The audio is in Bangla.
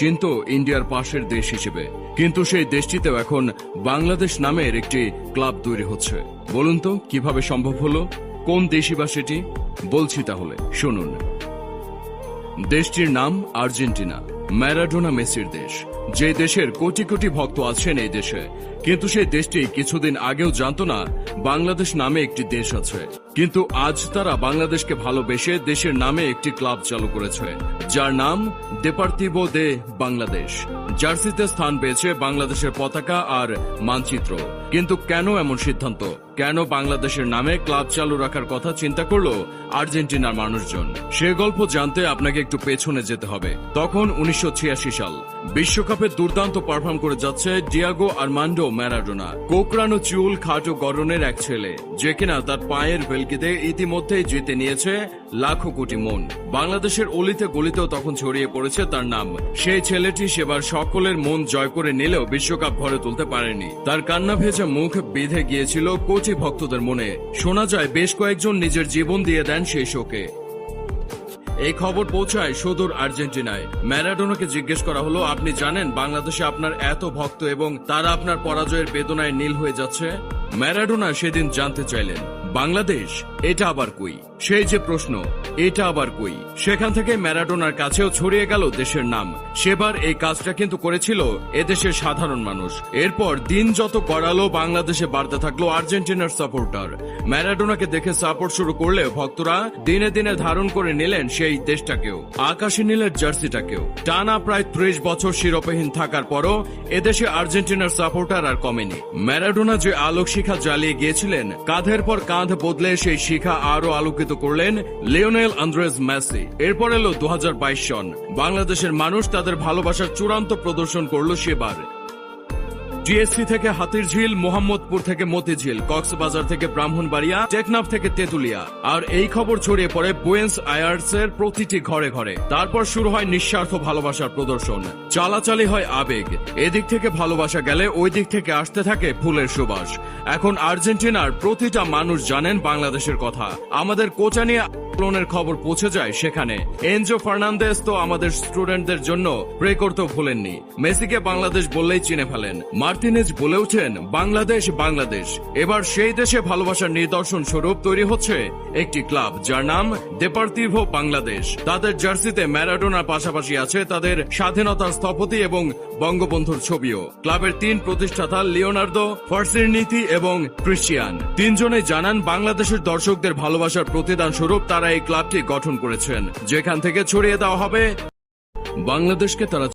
চিনত ইন্ডিয়ার পাশের দেশ হিসেবে, কিন্তু সেই দেশটিতেও এখন বাংলাদেশ নামের একটি ক্লাব তৈরি হচ্ছে। বলুন তো কিভাবে সম্ভব হলো? কোন দেশই বা সেটি? বলছি তাহলে শুনুন। দেশটির নাম আর্জেন্টিনা, ম্যারাডোনা মেসির দেশ। যে দেশের কোটি কোটি ভক্ত আছেন এই দেশে, কিন্তু সেই দেশটি কিছুদিন আগেও জানত না বাংলাদেশ নামে একটি দেশ আছে। কিন্তু আজ তারা বাংলাদেশকে ভালোবেসে দেশের নামে একটি ক্লাব চালু করেছে, যার নাম দেপার্তিভো দে বাংলাদেশ। জার্সিতে স্থান পেয়েছে বাংলাদেশের পতাকা আর মানচিত্র। কিন্তু কেন এমন সিদ্ধান্ত? কেন বাংলাদেশের নামে ক্লাব চালু রাখার কথা চিন্তা করলো আর্জেন্টিনার মানুষজন? সে গল্প জানতে আপনাকে একটু পেছনে যেতে হবে। তখন 1986 সাল। বিশ্বকাপে দুর্দান্ত পারফর্ম করে যাচ্ছে ডিয়াগো আর্মান্ডো ম্যারাডোনা, কোকড়ানো চুল, খাটো গড়নের এক ছেলে, যে কিনা তার পায়ের ভেলকিতে ইতিমধ্যেই জিতে নিয়েছে লাখো কোটি মন। বাংলাদেশের অলিতে গলিতেও তখন ছড়িয়ে পড়েছে তার নাম। সেই ছেলেটি সেবার সকলের মন জয় করে নিলেও বিশ্বকাপ ঘরে তুলতে পারেনি। তার কান্না ভেজা মুখ বিঁধে গিয়েছিল কোটি ভক্তদের মনে। শোনা যায় বেশ কয়েকজন নিজের জীবন দিয়ে দেন সেই শোকে। এই খবর পৌঁছায় সুদূর আর্জেন্টিনায়। ম্যারাডোনাকে জিজ্ঞেস করা হলো, আপনি জানেন বাংলাদেশে আপনার এত ভক্ত এবং তারা আপনার পরাজয়ের বেদনায় নীল হয়ে যাচ্ছে? ম্যারাডোনা সেদিন জানতে চাইলেন, বাংলাদেশ এটা আবার কই? সেই যে প্রশ্ন, এটা আবার কই? সেখান থেকে ম্যারাডোনার কাছেও ছড়িয়ে গেল দেশের নাম। সেবার এই কাজটা কিন্তু করেছিল এদেশের সাধারণ মানুষ। এরপর দিন যত গড়ালো, বাংলাদেশে বাড়তে থাকলো আর্জেন্টিনার সাপোর্টার। ম্যারাডোনাকে দেখে সাপোর্ট শুরু করলে ভক্তরা দিনে দিনে ধারণ করে নিলেন সেই দেশটাকেও, আকাশী নীলের জার্সিটাকেও। টানা প্রায় 30 বছর শিরোপাহীন থাকার পরও এদেশে আর্জেন্টিনার সাপোর্টার আর কমেনি। ম্যারাডোনা যে আলোক শিখা জ্বালিয়ে গিয়েছিলেন, কাঁধের পর কাঁধ বদলে সেই শিখা আরো আলোকিত করলেন লিওনেল আন্দ্রেস মেসি। এরপর এলো 2022 সন। বাংলাদেশের মানুষ তাদের ভালোবাসার চূড়ান্ত প্রদর্শন করল সেবার। জিএসসি থেকে হাতিরঝিল, মোহাম্মদপুর থেকে মতিঝিল, কক্সবাজার থেকে ব্রাহ্মণবাড়িয়া, টেকনাফ থেকে তেতুলিয়া, আর এই খবর ছড়িয়ে পড়ে বুয়েন্স আয়ার্সের প্রতিটি ঘরে ঘরে। তারপর শুরু হয় নিঃস্বার্থ ভালোবাসার প্রদর্শন। চালাচালি হয় আবেগ। এদিক থেকে ভালোবাসা গেলে ওই দিক থেকে আসতে থাকে ফুলের সুবাস। এখন আর্জেন্টিনার প্রতিটা মানুষ জানেন বাংলাদেশের কথা। আমাদের কোচানিয়া আন্দোলনের খবর পৌঁছে যায় সেখানে। এনজো ফার্নান্দেজ তো আমাদের স্টুডেন্টদের জন্য প্রে করতে ভুলেননি। মেসিকে বাংলাদেশ বললেই চিনে ফেলেন। মার্টিনেজ বলে ওঠেন, বাংলাদেশ বাংলাদেশ। এবার সেই দেশে ভালোবাসার নিদর্শন স্বরূপ তৈরি হচ্ছে একটি ক্লাব, যার নাম দেপার্তিভো বাংলাদেশ। তাদের জার্সিতে ম্যারাডোনার পাশাপাশি আছে তাদের স্বাধীনতার স্থপতি এবং বঙ্গবন্ধুর ছবিও। ক্লাবের 3 প্রতিষ্ঠাতা লিওনার্দো, ফার্সিনিতি এবং ক্রিশ্চিয়ান, 3 জনেই জানান বাংলাদেশের দর্শকদের ভালোবাসার প্রতিদান স্বরূপ তারা এই ক্লাবটি গঠন করেছেন, যেখান থেকে ছড়িয়ে দেওয়া হবে বাংলাদেশকে। তারা